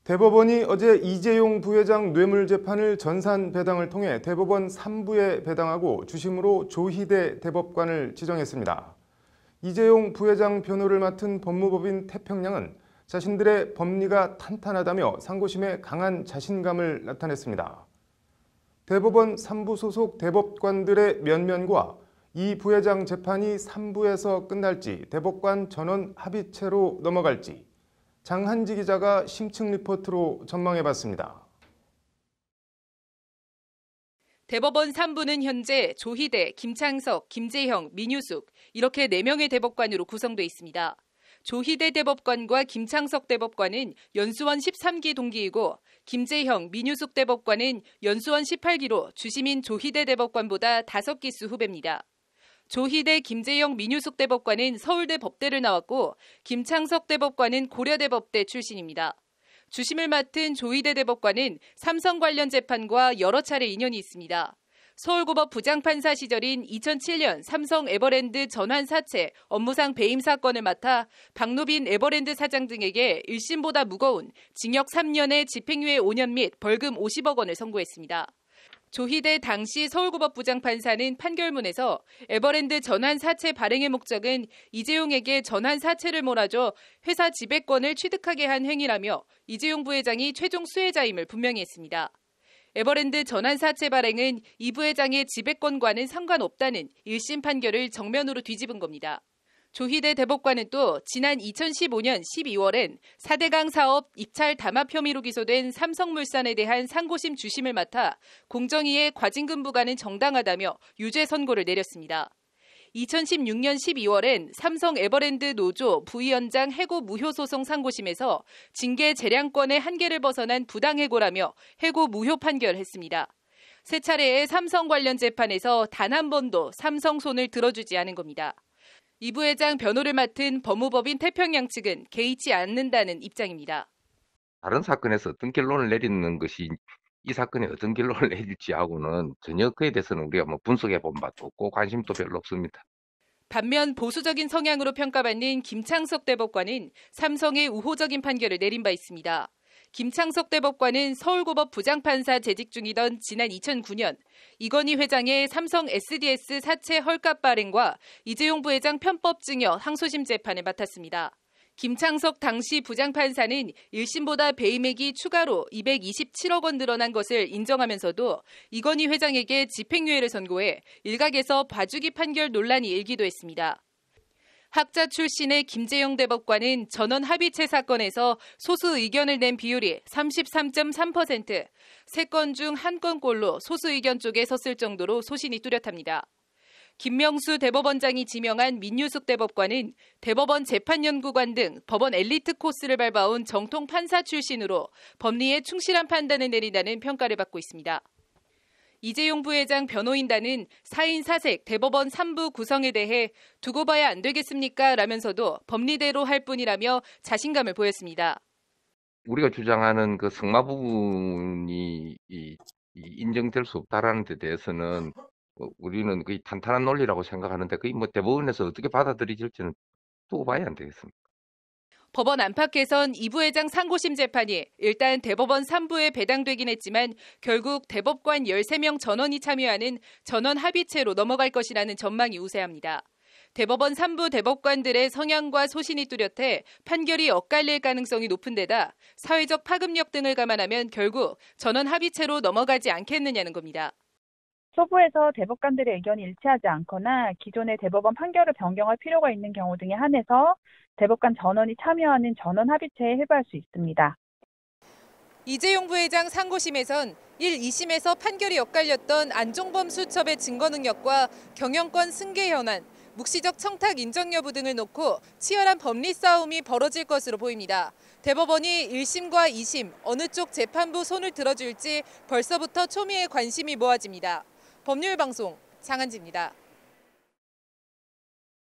대법원이 어제 이재용 부회장 뇌물재판을 전산 배당을 통해 대법원 3부에 배당하고 주심으로 조희대 대법관을 지정했습니다. 이재용 부회장 변호를 맡은 법무법인 태평양은 자신들의 법리가 탄탄하다며 상고심에 강한 자신감을 나타냈습니다. 대법원 3부 소속 대법관들의 면면과 이 부회장 재판이 3부에서 끝날지 대법관 전원 합의체로 넘어갈지 장한지 기자가 심층 리포트로 전망해봤습니다. 대법원 3부는 현재 조희대, 김창석, 김재형, 민유숙 이렇게 4명의 대법관으로 구성돼 있습니다. 조희대 대법관과 김창석 대법관은 연수원 13기 동기이고 김재형, 민유숙 대법관은 연수원 18기로 주심인 조희대 대법관보다 5기수 후배입니다. 조희대, 김재형, 민유숙 대법관은 서울대 법대를 나왔고 김창석 대법관은 고려대 법대 출신입니다. 주심을 맡은 조희대 대법관은 삼성 관련 재판과 여러 차례 인연이 있습니다. 서울고법 부장판사 시절인 2007년 삼성 에버랜드 전환 사채 업무상 배임 사건을 맡아 박노빈 에버랜드 사장 등에게 1심보다 무거운 징역 3년에 집행유예 5년 및 벌금 50억 원을 선고했습니다. 조희대 당시 서울고법 부장판사는 판결문에서 에버랜드 전환 사채 발행의 목적은 이재용에게 전환 사채를 몰아줘 회사 지배권을 취득하게 한 행위라며 이재용 부회장이 최종 수혜자임을 분명히 했습니다. 에버랜드 전환 사채 발행은 이 부회장의 지배권과는 상관없다는 1심 판결을 정면으로 뒤집은 겁니다. 조희대 대법관은 또 지난 2015년 12월엔 4대강 사업 입찰 담합 혐의로 기소된 삼성물산에 대한 상고심 주심을 맡아 공정위의 과징금 부과는 정당하다며 유죄 선고를 내렸습니다. 2016년 12월엔 삼성 에버랜드 노조 부위원장 해고 무효 소송 상고심에서 징계 재량권의 한계를 벗어난 부당해고라며 해고 무효 판결했습니다. 세 차례의 삼성 관련 재판에서 단 한 번도 삼성 손을 들어주지 않은 겁니다. 이 부회장 변호를 맡은 법무법인 태평양 측은 개의치 않는다는 입장입니다. 다른 사건에서 어떤 결론을 내리는 것이 이 사건이 어떤 결론을 내릴지 하고는 전혀 그에 대해서는 우리가 분석해 본 바도 없고 관심도 별로 없습니다. 반면 보수적인 성향으로 평가받는 김창석 대법관은 삼성의 우호적인 판결을 내린 바 있습니다. 김창석 대법관은 서울고법 부장판사 재직 중이던 지난 2009년 이건희 회장의 삼성 SDS 사채 헐값 발행과 이재용 부회장 편법 증여 항소심 재판을 맡았습니다. 김창석 당시 부장판사는 1심보다 배임액이 추가로 227억 원 늘어난 것을 인정하면서도 이건희 회장에게 집행유예를 선고해 일각에서 봐주기 판결 논란이 일기도 했습니다. 학자 출신의 김재형 대법관은 전원 합의체 사건에서 소수 의견을 낸 비율이 33.3%, 3건 중 1건꼴로 소수 의견 쪽에 섰을 정도로 소신이 뚜렷합니다. 김명수 대법원장이 지명한 민유숙 대법관은 대법원 재판연구관 등 법원 엘리트 코스를 밟아온 정통 판사 출신으로 법리에 충실한 판단을 내린다는 평가를 받고 있습니다. 이재용 부회장 변호인단은 4인 사색 대법원 3부 구성에 대해 두고 봐야 안 되겠습니까? 라면서도 법리대로 할 뿐이라며 자신감을 보였습니다. 우리가 주장하는 그 승마 부분이 인정될 수 없다라는 데 대해서는 우리는 거의 탄탄한 논리라고 생각하는데 그게 대법원에서 어떻게 받아들여질지는 두고 봐야 안 되겠습니까? 법원 안팎에선 이 부회장 상고심 재판이 일단 대법원 3부에 배당되긴 했지만 결국 대법관 13명 전원이 참여하는 전원 합의체로 넘어갈 것이라는 전망이 우세합니다. 대법원 3부 대법관들의 성향과 소신이 뚜렷해 판결이 엇갈릴 가능성이 높은 데다 사회적 파급력 등을 감안하면 결국 전원 합의체로 넘어가지 않겠느냐는 겁니다. 소부에서 대법관들의 의견이 일치하지 않거나 기존의 대법원 판결을 변경할 필요가 있는 경우 등에 한해서 대법관 전원이 참여하는 전원 합의체에 회부할 수 있습니다. 이재용 부회장 상고심에선 1, 2심에서 판결이 엇갈렸던 안종범 수첩의 증거 능력과 경영권 승계 현안, 묵시적 청탁 인정 여부 등을 놓고 치열한 법리 싸움이 벌어질 것으로 보입니다. 대법원이 1심과 2심 어느 쪽 재판부 손을 들어줄지 벌써부터 초미의 관심이 모아집니다. 법률방송 장한지입니다.